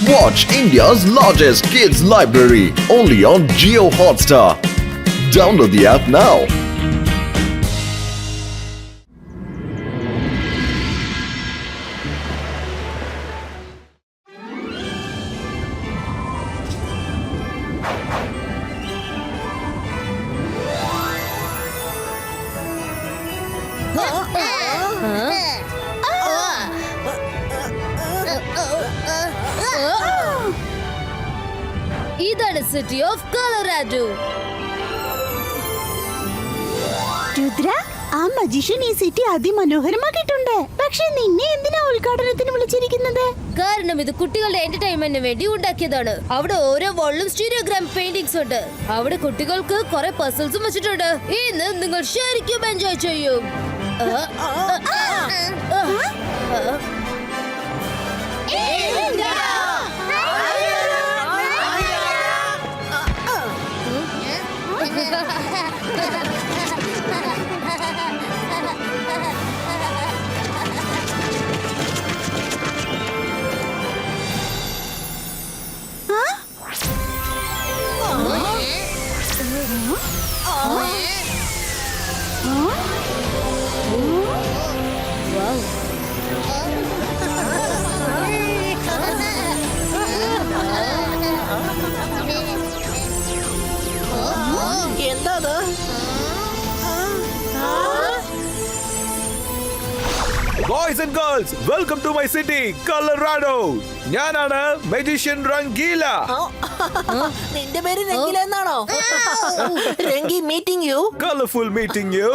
Watch India's largest kids library only on Jio Hotstar. Download the app now. ഇതാണ് city of Colorado. Rudra, ആ magician ഈ city അതിമനോഹരമാക്കിയിട്ടുണ്ട്. പക്ഷെ നിന്നെ എന്തിനാ ഉദ്ഘാടനത്തിന് വിളിച്ചിരിക്കുന്നത്? കാരണം ഇത് കുട്ടികളുടെ എന്റർടൈൻമെന്റിന് വേണ്ടി ഉണ്ടാക്കിയതാണ്. അവിടെ ഓരോ വോളിലും സ്റ്റീരിയോഗ്രാം പെയിന്റിംഗ്സ് ഉണ്ട്. അവിടെ കുട്ടികൾക്ക് കുറെ പസിൽസും വെച്ചിട്ടുണ്ട്. ഇന്ന് നിങ്ങൾ ശരിക്കും എൻജോയ് ചെയ്യും. Boys and girls, welcome to my city, Colorado. ഞാനാണ് മജീഷ്യൻ രംഗീല. നിന്റെ പേര് രംഗീല എന്നാണോ? Rangi meeting you. Colorful meeting you.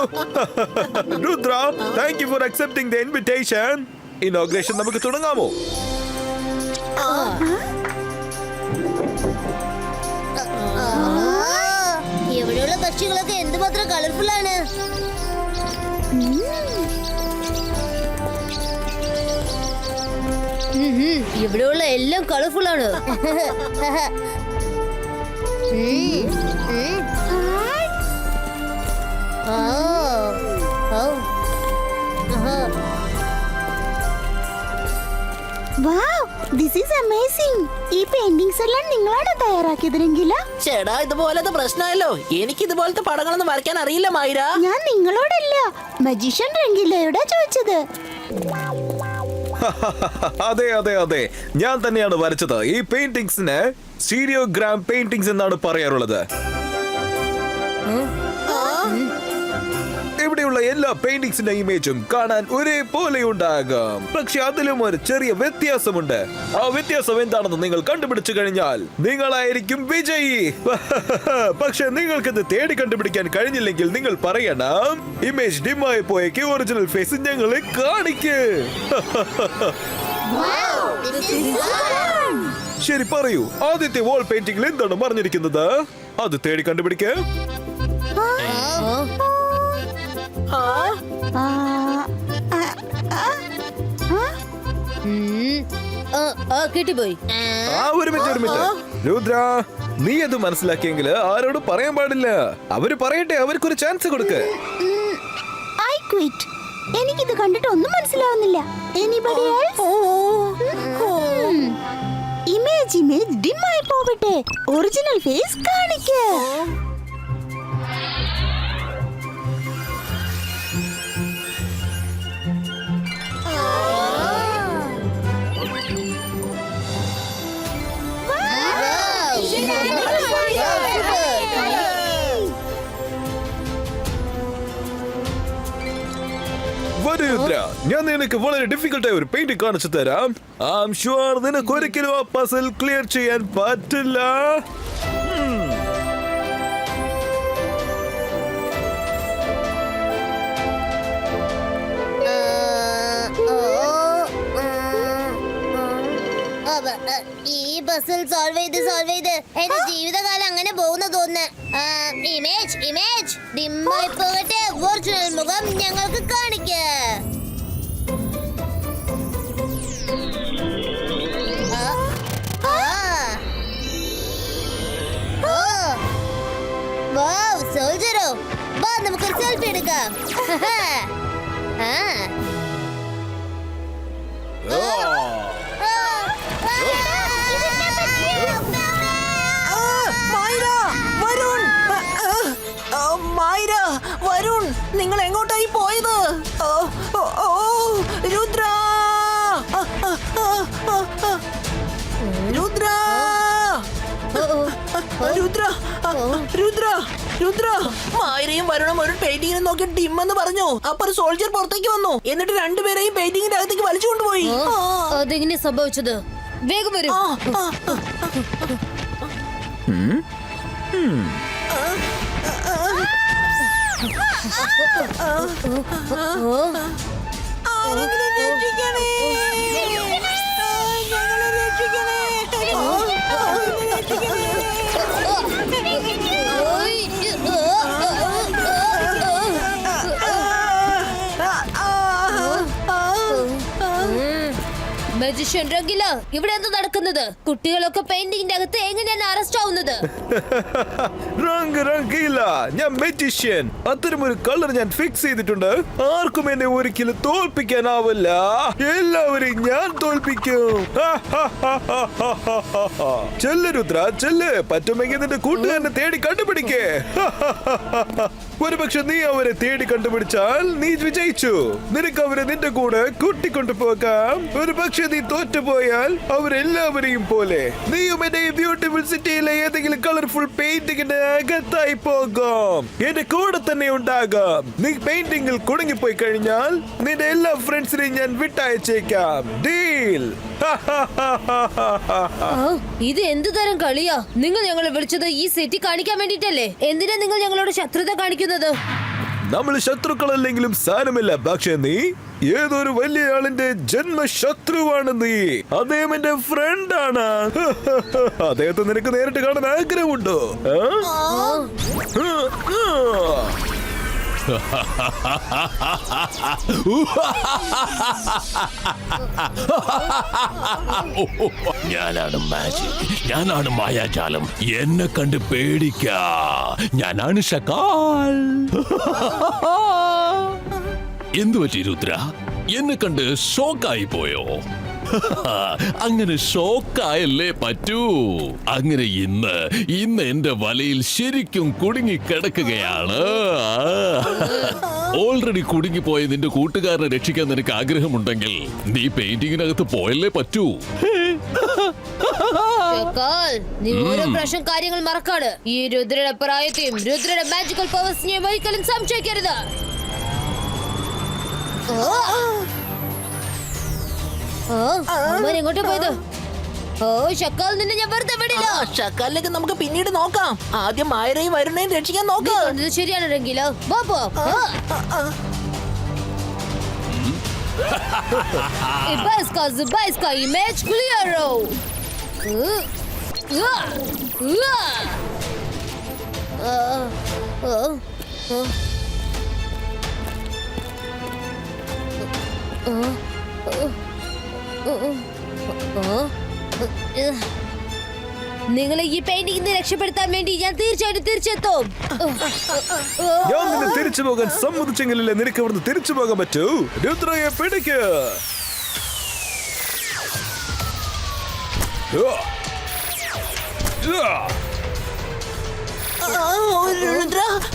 Rudra, thank you for accepting the invitation. Inauguration നമുക്ക് തുടങ്ങാമോ? ഇവിടെയുള്ള പക്ഷികളൊക്കെ എന്തുമാത്രം കളർഫുൾ ആണ്. ഇവിടെയുള്ള എല്ലാം കളർഫുൾ ആണ്. Wow, this is amazing. ഈ പെയിന്റിംഗ്സ് എല്ലാം നിങ്ങളാണ് തയ്യാറാക്കിയതെങ്കില? ചേടാ, ഇതുപോലത്തെ പ്രശ്നമല്ലോ. എനിക്ക് ഇതുപോലത്തെ പടങ്ങളൊന്നും വരയ്ക്കാൻ അറിയില്ല മൈര. ഞാൻ നിങ്ങളോടല്ല, മജീഷ്യൻ രംഗീലയോടാ ചോദിച്ചത്. അതെ അതെ അതെ, ഞാൻ തന്നെയാണ് വരച്ചത്. ഈ പെയിന്റിംഗ്സിന് സ്റ്റീരിയോഗ്രാം പെയിന്റിംഗ്സ് എന്നാണ് പറയാറുള്ളത്. ഇവിടെയുള്ള എല്ലാ പെയിന്റിംഗ്സിന്റെ ഇമേജും കാണാൻ ഒരേപോലെ ഉണ്ടാകാം. പക്ഷെ അതിലും ഒരു ചെറിയ വ്യത്യാസമുണ്ട്. ആ വ്യത്യാസം എന്താണെന്ന് നിങ്ങൾ കണ്ടുപിടിച്ചു കഴിഞ്ഞാൽ നിങ്ങളായിരിക്കും വിജയി. പക്ഷെ നിങ്ങൾക്കത് തേടി കണ്ടുപിടിക്കാൻ കഴിഞ്ഞില്ലെങ്കിൽ നിങ്ങൾ പറയണം, ഇമേജ് ഡിമായി പോയേക്ക് ഒറിജിനൽ ഫേസ് ഞങ്ങളെ കാണിക്ക്. ശരി, പറയൂ, ആദ്യത്തെ വാൾ പെയിന്റിംഗിൽ എന്താണ് മറിഞ്ഞിരിക്കുന്നത്? അത് തേടി കണ്ടുപിടിക്കുക. കിട്ടിപ്പോയി. ഒരു മിനിറ്റ് രുദ്ര, നീ അത് മനസ്സിലാക്കിയെങ്കിൽ ആരോടും പറയാൻ പാടില്ല. അവര് പറയട്ടെ, അവർക്കൊരു ചാൻസ് കൊടുക്ക്. I quit. എനിക്കിത് കണ്ടിട്ട് ഒന്നും മനസ്സിലാവുന്നില്ല. Anybody else? ഇമേജ് ഡിം ആയി പോകട്ടെ, ഒറിജിനൽ ഫേസ് കാണിക്ക്. ഞാൻ നിനക്ക് വളരെ ഡിഫിക്കൽട്ടായ ഒരു പെയിന്റിംഗ് കാണിച്ചു തരാം. I'm sure നിനക്ക് ഒരിക്കലും ആ പസിൽ ക്ലിയർ ചെയ്യാൻ പറ്റില്ല. ഈ പസിൽ സോൾവ് ചെയ്ത് എന്റെ ജീവിതകാലം അങ്ങനെ പോകുന്ന തോന്നുന്നു. ഇമേജ് ഡിമ്മായി പോകട്ടെ, ഒറിജിനൽ മുഖം ഞങ്ങൾക്ക് കാണിക്ക. സോൾജറോ, വാ നമുക്കൊരു സെൽഫി എടുക്കാം. രുദ്ര രുദ്ര രുദ്ര രുദ്ര മായരെയും വരുണം ഒരു പെയിന്റിങ്ങിനെ നോക്കി ഡിമ്മെന്ന് പറഞ്ഞു. അപ്പൊ ഒരു സോൾജർ പുറത്തേക്ക് വന്നു. എന്നിട്ട് രണ്ടുപേരെയും പെയിന്റിങ്ങിന്റെ അകത്തേക്ക് വലിച്ചു കൊണ്ടുപോയി. അതെങ്ങനെ സംഭവിച്ചത്? വേഗം വരൂ. ആരെങ്കിലും രക്ഷിക്കണേ. ഞങ്ങളെ രക്ഷിക്കണേ. രക്ഷിക്കണേ. മജിഷ്യൻ രംഗില, ഇവിടെ എന്താ നടക്കുന്നത്? കുട്ടികളൊക്കെ പെയിന്റിങ്ങിന്റെ അകത്ത് എങ്ങനെയാണ് അറസ്റ്റ് ആവുന്നത്? രംഗില്ല, ഞാൻ മെജിഷ്യൻ. അത്തരമൊരു കളർ ഞാൻ ഫിക്സ് ചെയ്തിട്ടുണ്ട്. ആർക്കും എന്നെ ഒരിക്കലും തോൽപ്പിക്കാനാവില്ല. എല്ലാവരെയും ഞാൻ തോൽപ്പിക്കും. ചെല്ല് രുദ്ര, ചെല്ല്. പറ്റുമെങ്കിൽ നിന്റെ കൂട്ടുകാരനെ തേടി കണ്ടുപിടിക്കേ. ഒരുപക്ഷെ നീ അവരെ തേടി കണ്ടുപിടിച്ചാൽ നീ വിജയിച്ചു. നിനക്ക് അവരെ നിന്റെ കൂടെ കൂട്ടിക്കൊണ്ടു പോകാം. ഒരു പക്ഷെ നീ തോറ്റുപോയാൽ അവരെല്ലാവരെയും പോലെ നീയും എന്റെ ഈ ബ്യൂട്ടിഫുൾ സിറ്റിയിലെ ഏതെങ്കിലും കളർഫുൾ പെയിന്റിങ്ങിന്റെ അകത്തായി പോകും. എന്റെ കൂടെ തന്നെ ഉണ്ടാകാം. നീ പെയിന്റിങ്ങിൽ കുടുങ്ങിപ്പോയി കഴിഞ്ഞാൽ നിന്റെ എല്ലാ ഫ്രണ്ട്സിനെയും ഞാൻ വിട്ടയച്ചേക്കാം. ഡീൽ. ഇത് എന്ത് തരം കളിയാ? നിങ്ങൾ ഞങ്ങളെ വിളിച്ചത് ഈ സിറ്റി കാണിക്കാൻ വേണ്ടിട്ടല്ലേ? എന്തിനാ നിങ്ങൾ ഞങ്ങളോട് ശത്രുത കാണിക്കുന്നത്? നമ്മൾ ശത്രുക്കളല്ലെങ്കിലും സാരമില്ല. പക്ഷെ നീ ഏതൊരു വലിയ ആളിന്റെ ജന്മശത്രുവാണ്. നീ അദ്ദേഹം എന്റെ ഫ്രണ്ടാണ്. അദ്ദേഹത്തെ നിനക്ക് നേരിട്ട് കാണാൻ ആഗ്രഹമുണ്ടോ? ഞാനാണ് മാജിക്, ഞാനാണ് മായാജാലം. എന്നെ കണ്ട് പേടിക്ക. ഞാനാണ് ഷക്കാൽ. എന്തു പറ്റി രുദ്ര? എന്നെ കണ്ട് ഷോക്കായി പോയോ? അങ്ങനെ ഷോക്കായല്ലേ പറ്റൂ. അങ്ങനെ ഇന്ന് എന്റെ വലയിൽ ശരിക്കും കുടുങ്ങി കിടക്കുകയാണ്. ഓൾറെഡി കുടുങ്ങിപ്പോയ നിന്റെ കൂട്ടുകാരനെ രക്ഷിക്കാൻ നിനക്ക് ആഗ്രഹമുണ്ടെങ്കിൽ നീ പെയിന്റിങ്ങിനകത്ത് പോയല്ലേ പറ്റൂ. നീ ഓരോ പ്രാവശ്യം കാര്യങ്ങൾ മറക്കാട്. ഈ രുദ്രയുടെ പ്രായത്തെയും രുദ്രയുടെ മാജിക്കൽ പവേഴ്സിനെയും ഒരിക്കലും സംശയിക്കരുത്. എങ്ങോട്ട് പോയത്? ഓ ഷക്കാൽ, നിന്നെ ഞാൻ വെറുതെ വിടില്ല. ഷക്കാലിലേക്ക് നമുക്ക് പിന്നീട് നോക്കാം. ആദ്യം മായരെയും വരുണേയും രക്ഷിക്കാൻ നോക്കാം. ഇത് ശരിയാണ് രംഗീല. ബാബോ Ibaiska image clear. നിങ്ങളെ ഈ പെയിന്റിംഗ് രക്ഷപ്പെടുത്താൻ വേണ്ടി ഞാൻ തീർച്ചയായിട്ടും തിരിച്ചെത്തും. ഞാൻ നിന്നെ തിരിച്ചു പോകാൻ സമ്മതിച്ചെങ്കിലല്ലേ നിനക്ക് ഇവിടുന്ന് തിരിച്ചു പോകാൻ പറ്റൂ. രുദ്രയെ പിടിക്ക്.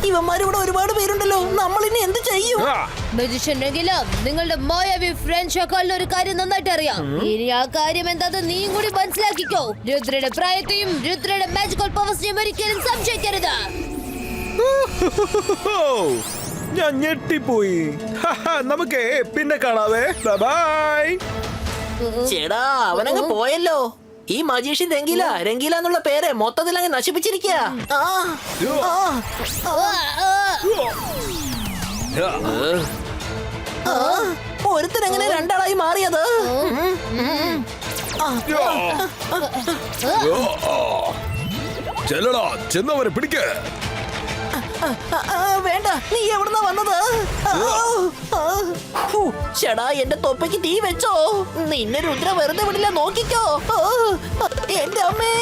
ഇവന്മാരിവിടെ ഒരുപാട് പേരുണ്ടല്ലോ. നമ്മൾ ഇനി എന്ത് ചെയ്യും? നിങ്ങളുടെ മായാവി ഫ്രണ്ട് ഷക്കാലിന് ഒരു കാര്യം നന്നായിട്ട് അറിയാം. ഇനി ആ കാര്യം എന്താന്ന് നീയും കൂടി മനസ്സിലാക്കിക്കോ. രുദ്രയുടെ പ്രായത്തെയും രുദ്രയുടെ മാജിക്കൽ പവേഴ്സിനെയും ഒരിക്കലും സംശയിക്കരുത്. ഞാൻ ഞെട്ടിപ്പോയി. നമുക്ക് പിന്നെ കാണാവേ. ബൈ. ചേടാ, അവനങ്ങ് പോയല്ലോ. ഈ മജീഷ്യൻ രംഗീല എന്നുള്ള പേര് മൊത്തത്തിൽ അങ്ങ് നശിപ്പിച്ചിരിക്കുക. ഒരുത്തരെങ്ങനെ രണ്ടാളായി മാറിയത്? ചെല്ലടാ, ചെന്നവരെ പിടിക്ക. വേണ്ട, നീ എവിടുന്നാ വന്നത്? ചേടാ, എന്റെ തൊപ്പയ്ക്ക് തീ വെച്ചോ. നിന്നെ രുദ്ര വെറുതെ വിടില്ല, നോക്കിക്കോ. എന്റെ അമ്മേ.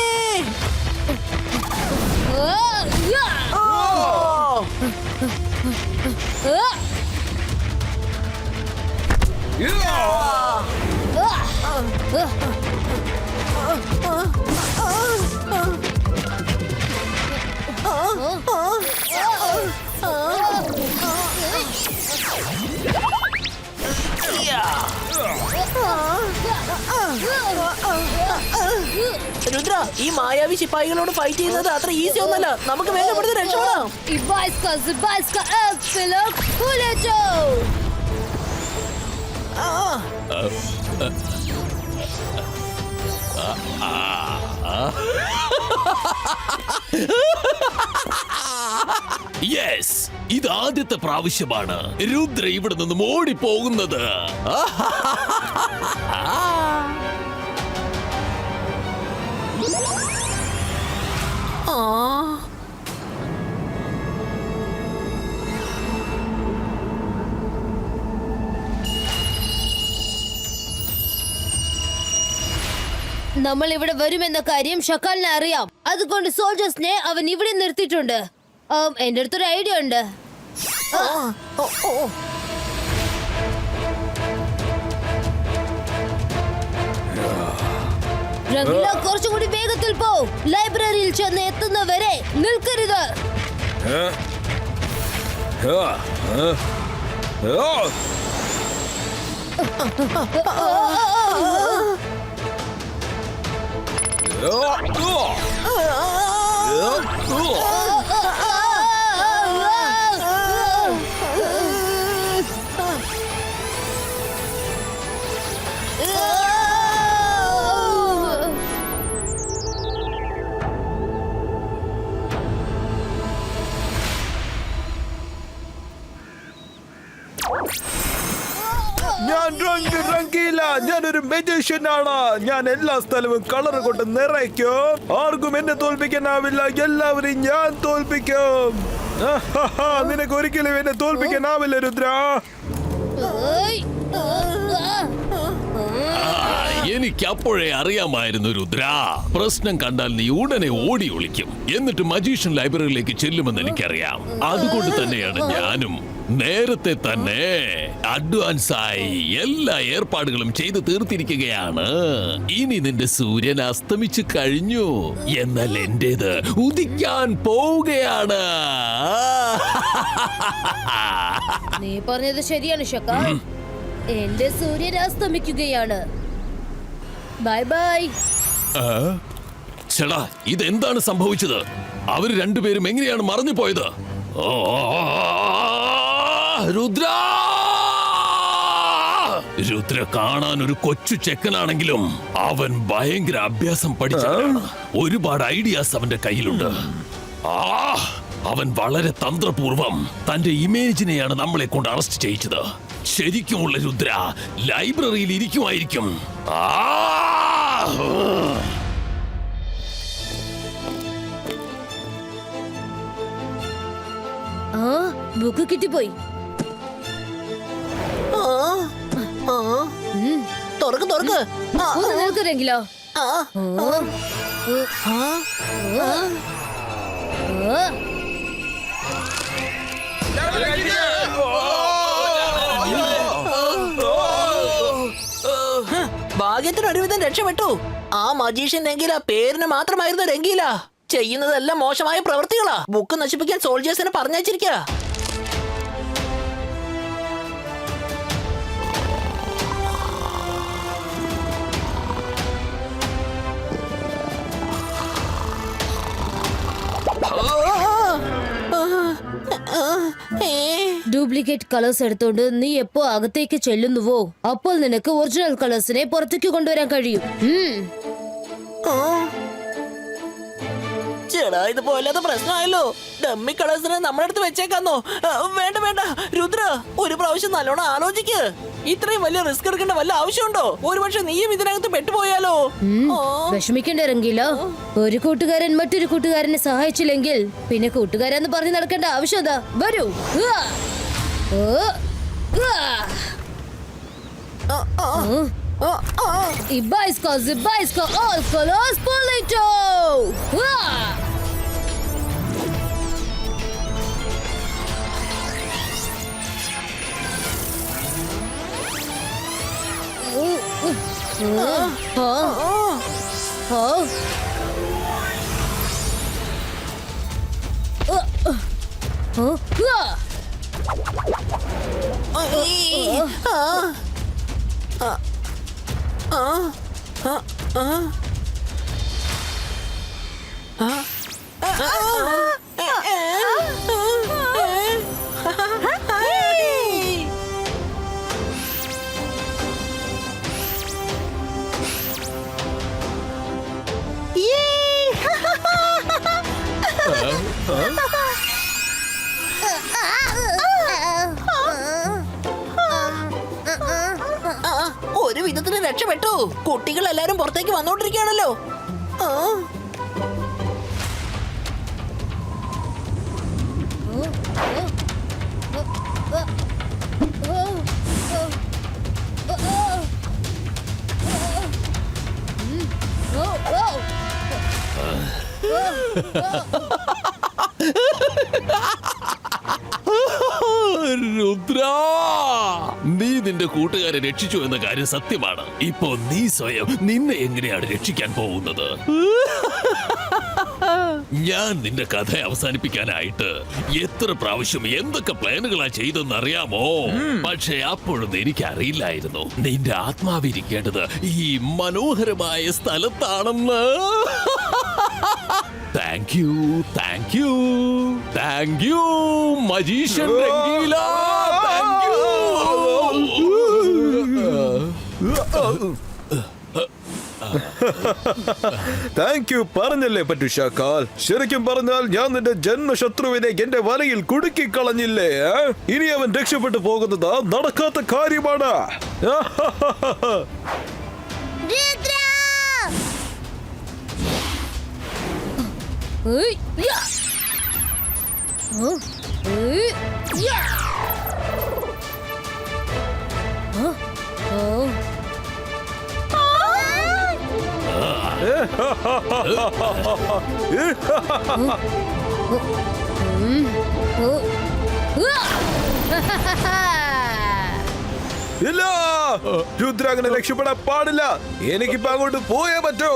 രുദ്ര, ഈ മായാവി ശിപ്പായികളോട് ഫൈറ്റ് ചെയ്യുന്നത് അത്ര ഈസി ഒന്നല്ല. നമുക്ക് വേഗം ഇവിടുന്ന് രക്ഷപ്പെടാം. Ibaiska, Zibaiska, Elfilok, Puleto! Yes, ഇത് ആദ്യത്തെ പ്രാവശ്യമാണ് രുദ്ര ഇവിടെ നിന്നും ഓടിപ്പോകുന്നത്. നമ്മൾ ഇവിടെ വരുമെന്ന കാര്യം ഷക്കാലിനെ അറിയാം. അതുകൊണ്ട് സോൾജേഴ്സിനെ അവൻ ഇവിടെ നിർത്തിയിട്ടുണ്ട്. എന്റെ അടുത്തൊരു ഐഡിയ ഉണ്ട്. രംഗില, കുറച്ചും കൂടി വേഗത്തിൽ പോ. ലൈബ്രറിയിൽ ചെന്ന് എത്തുന്നവരെ നിൽക്കരുത്. ഞാൻ രംഗീല, ഞാനൊരു മെജീഷ്യൻ ആണ്. ഞാൻ എല്ലാ സ്ഥലവും കളർ കൊണ്ട് നിറയ്ക്കും. ആർക്കും എന്നെ തോൽപ്പിക്കാനാവില്ല. എല്ലാവരെയും ഞാൻ തോൽപ്പിക്കും. നിനക്ക് ഒരിക്കലും എന്നെ തോൽപ്പിക്കാനാവില്ല രുദ്ര. എനിക്ക് അപ്പോഴേ അറിയാമായിരുന്നു രുദ്ര. പ്രശ്നം കണ്ടാൽ നീ ഉടനെ ഓടി ഒളിക്കും, എന്നിട്ട് മജീഷ്യൻ ലൈബ്രറിയിലേക്ക് ചെല്ലുമെന്ന് എനിക്കറിയാം. അതുകൊണ്ട് തന്നെയാണ് ഞാനും നേരത്തെ തന്നെ അഡ്വാൻസ് ആയി എല്ലാ ഏർപ്പാടുകളും ചെയ്തു തീർത്തിരിക്കുകയാണ്. ഇനി നിന്റെ സൂര്യൻ അസ്തമിച്ചു കഴിഞ്ഞു, എന്നാൽ എന്റേത് ഉദിക്കാൻ പോവുകയാണ്. നീ പറഞ്ഞത് ശരിയാണ് ഷക്ക. എന്റെ സൂര്യൻ അസ്തമിക്കുകയാണ്. Bye bye. ചേടാ, ഇതെന്താണ് സംഭവിച്ചത്? അവര് രണ്ടുപേരും എങ്ങനെയാണ് മറഞ്ഞു പോയത്? രുദ്ര! രുദ്ര കാണാൻ ഒരു കൊച്ചു ചെക്കനാണെങ്കിലും അവൻ ഭയങ്കര അഭ്യാസം പഠിച്ചവനാണ്. ഒരുപാട് ഐഡിയാസ് അവന്റെ കയ്യിലുണ്ട്. അവൻ വളരെ തന്ത്രപൂർവം തന്റെ ഇമേജിനെയാണ് നമ്മളെ കൊണ്ട് അറസ്റ്റ് ചെയ്യിച്ചത്. ശരിക്കുമുള്ള രുദ്ര ലൈബ്രറിയിൽ ഇരിക്കുമായിരിക്കും. ബുക്ക് കിട്ടിപ്പോയി. തുറക്ക് തുറക്ക്. നിൽക്കുന്നെങ്കിലോ? ഭാഗ്യത്തിന് ഒരുവിധം രക്ഷപ്പെട്ടു. ആ മജീഷ്യൻ രംഗീല പേരിന് മാത്രമായിരുന്നു രംഗീല. ചെയ്യുന്നതെല്ലാം മോശമായ പ്രവൃത്തികളാ. ബുക്ക് നശിപ്പിക്കാൻ സോൾജേഴ്സിനെ പറഞ്ഞയച്ചിരിക്ക. ഡ്യൂപ്ലിക്കേറ്റ് കളേഴ്സ് എടുത്തോണ്ട് നീ എപ്പോ അകത്തേക്ക് ചെല്ലുന്നുവോ അപ്പോൾ നിനക്ക് ഒറിജിനൽ കളേഴ്സിനെ പുറത്തേക്ക് കൊണ്ടുവരാൻ കഴിയും. ചേടാ, ഇത് പോലാത്ത പ്രശ്നമായല്ലോ. ഡമ്മി കളേഴ്സിനെ നമ്മുടെ അടുത്ത് വെച്ചേക്കാന്നോ? വേണ്ട വേണ്ട രുദ്ര, ഒരു പ്രാവശ്യം നല്ലോണം ആലോചിക്ക്. ഇത്രയും വലിയ റിസ്ക് എടുക്കേണ്ട വല്ല ആവശ്യമുണ്ടോ? ഒരുപക്ഷെ നീയും ഇതിനകത്ത് പെട്ടുപോയാലോ? വിഷമിക്കണ്ട രംഗീല. ഒരു കൂട്ടുകാരൻ മറ്റൊരു കൂട്ടുകാരനെ സഹായിച്ചില്ലെങ്കിൽ പിന്നെ കൂട്ടുകാരെന്ന് പറഞ്ഞു നടക്കേണ്ട ആവശ്യം എന്താ? വരൂ. Ibaiska, Zibaiska, Alkalos, Polito! ആ, ആ. ആ, ആ, ആ, ഒരു വിധത്തിന് രക്ഷപ്പെട്ടു. കുട്ടികൾ എല്ലാരും പുറത്തേക്ക് വന്നോണ്ടിരിക്കുകയാണല്ലോ. ആ. രുദ്ര, നീ നിന്റെ കൂട്ടുകാരെ രക്ഷിച്ചു എന്ന കാര്യം സത്യമാണ്. ഇപ്പോ നീ സ്വയം നിന്നെ എങ്ങനെയാണ് രക്ഷിക്കാൻ പോകുന്നത്? ഞാൻ നിന്റെ കഥ അവസാനിപ്പിക്കാനായിട്ട് എത്ര പ്രാവശ്യം എന്തൊക്കെ പ്ലാനുകളാ ചെയ്തെന്ന് അറിയാമോ? പക്ഷെ അപ്പോഴൊന്നും എനിക്കറിയില്ലായിരുന്നു നിന്റെ ആത്മാവിരിക്കേണ്ടത് ഈ മനോഹരമായ സ്ഥലത്താണെന്ന്. Thank you, thank you, thank you magician Rangeela, thank you. Thank you പറഞ്ഞല്ലേ പറ്റു ഷാക്കാൽ. ശരിക്കും പറഞ്ഞാൽ ഞാൻ നിന്റെ ജന്മശത്രുവിനെ എന്റെ വലയിൽ കുടുക്കി കളഞ്ഞില്ലേ? ഇനി അവൻ രക്ഷപ്പെട്ടു പോകുന്നത് നടക്കാത്ത കാര്യമാണ്. ഇല്ല, രുദ്ര അങ്ങനെ രക്ഷപ്പെടാൻ പാടില്ല. എനിക്കിപ്പോ അങ്ങോട്ട് പോയേ പറ്റൂ.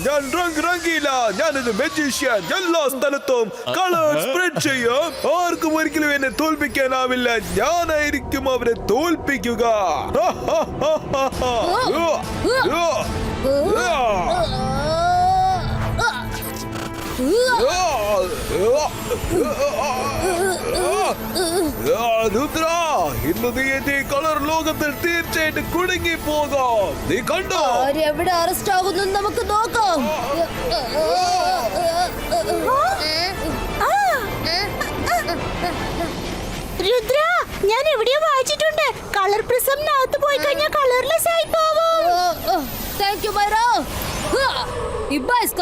ഞാൻ രംഗീല, ഞാനൊരു മജീഷ്യൻ. എല്ലാ സ്ഥലത്തും കളർ സ്പ്രെഡ് ചെയ്യും. ആർക്കും ഒരിക്കലും എന്നെ തോൽപ്പിക്കാനാവില്ല. ഞാനായിരിക്കും അവരെ തോൽപ്പിക്കുക. രുദ്ര, ഇന്ന് നീ എന്റെ കളർ ലോകത്തിൽ തീർച്ചയായിട്ടും കുടുങ്ങി പോകാം. നീ കണ്ടോ? എവിടെ അറസ്റ്റ് ആകുന്നു നമുക്ക് നോക്കാം. രുദ്ര, ഞാൻ എവിടെയോ വായിച്ചിട്ടുണ്ട്, കളർ പ്രിസമിനകത്ത് പോയി കഴിഞ്ഞാൽ കളർലെസ് ആയി പോവും. Thank you Myra. ഇബൈസ്ക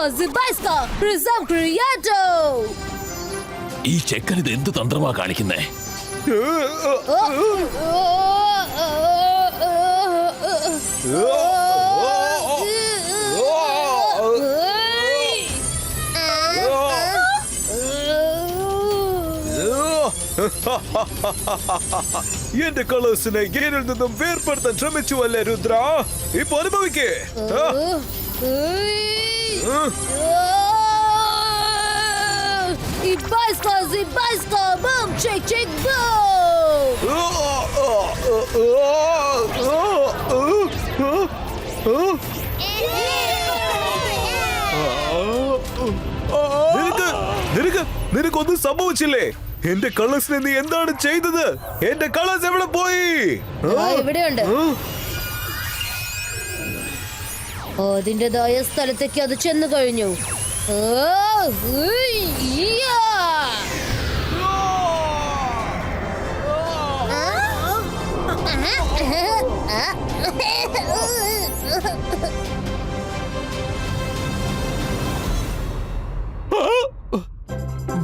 പ്രിസം ക്രിയേറ്റോ. ഈ ചെക്കൻ ഇത് എന്ത് തന്ത്രമാ കാണിക്കുന്നേ? എന്റെ കളേഴ്സിനെ ഗെയിനിൽ നിന്നും വേർപെടുത്താൻ ശ്രമിച്ചു അല്ലേ രുദ്ര? ഇപ്പൊ അനുഭവിക്കേ. Ibaiska, boom, check, boom. നിനക്കൊന്നും സംഭവിച്ചില്ലേ? എന്റെ കളേഴ്സിനെ നീ എന്താണ് ചെയ്തത്? എന്റെ കളേഴ്സ് എവിടെ പോയി? ഇവിടെയുണ്ട്. അതിൻ്റെതായ സ്ഥലത്തേക്ക് അത് ചെന്നു കഴിഞ്ഞു.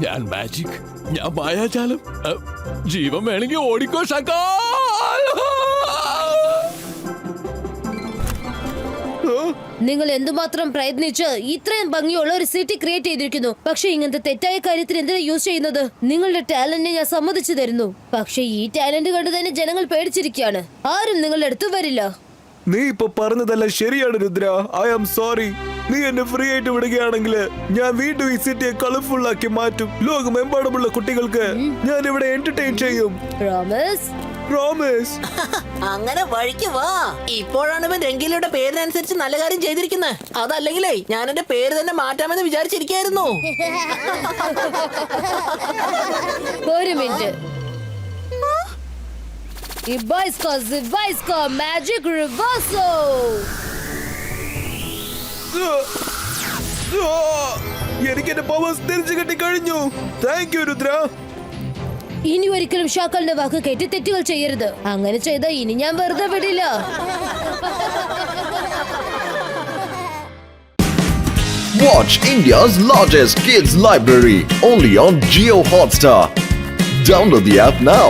ഞാൻ മാജിക്, ഞാൻ മായാജാലം. ജീവൻ വേണമെങ്കിൽ ഓടിക്കോ ഷക്കാൽ. നിങ്ങൾ എന്തുമാത്രം പ്രയത്നിച്ച് ഇത്രയും ഭംഗിയുള്ള ഒരു സിറ്റി ക്രിയേറ്റ് ചെയ്തിരിക്കുന്നു. പക്ഷെ ഇങ്ങനത്തെ തെറ്റായ കാര്യത്തിന് എന്തിനാ യൂസ് ചെയ്യുന്നത്? നിങ്ങളുടെ ടാലന്റിനെ ഞാൻ സമ്മതിച്ചു തരുന്നു. പക്ഷെ ഈ ടാലന്റ് കണ്ടു തന്നെ ജനങ്ങൾ പേടിച്ചിരിക്കുകയാണ്. ആരും നിങ്ങളുടെ അടുത്ത് വരില്ല. നീ ഇപ്പൊ പറഞ്ഞതെല്ലാം ശരിയാണ് രുദ്ര. I am sorry. നീ എന്നെ ഫ്രീ ആയിട്ട് വിടുകയാണെങ്കിൽ ഞാൻ വീണ്ടും ഈ സിറ്റിയെ കളർഫുൾ ആക്കി മാറ്റും. ലോകമെമ്പാടുമുള്ള കുട്ടികൾക്ക് ഞാൻ ഇവിടെ എന്റർടൈൻ ചെയ്യും. പ്രോമിസ്? പ്രോമിസ്. അങ്ങനെ വഴിക്ക് വാ. ഇപ്പോഴാണ് ഇവൻ രംഗീലയുടെ പേരിനനുസരിച്ച് നല്ല കാര്യം ചെയ്തിരിക്കുന്നത്. അതല്ലെങ്കിലേ ഞാൻ എന്റെ പേര് തന്നെ മാറ്റാമെന്ന് വിചാരിച്ചിരിക്കായിരുന്നു. ഒരു മിനിറ്റ്. മാജിക് റിവേഴ്സോ. എനിക്ക് എന്റെ പവേഴ്സ് തിരിച്ചു കിട്ടി കഴിഞ്ഞു. Thank you Rudra. ഇനി ഒരിക്കലും ഷാക്കലിന്റെ വാക്ക് കേട്ട് തെറ്റുകൾ ചെയ്യരുത്. അങ്ങനെ ചെയ്താൽ ഇനി ഞാൻ വെറുതെ വിടില്ല. Watch India's largest kids library only on Jio Hotstar. Download the app now.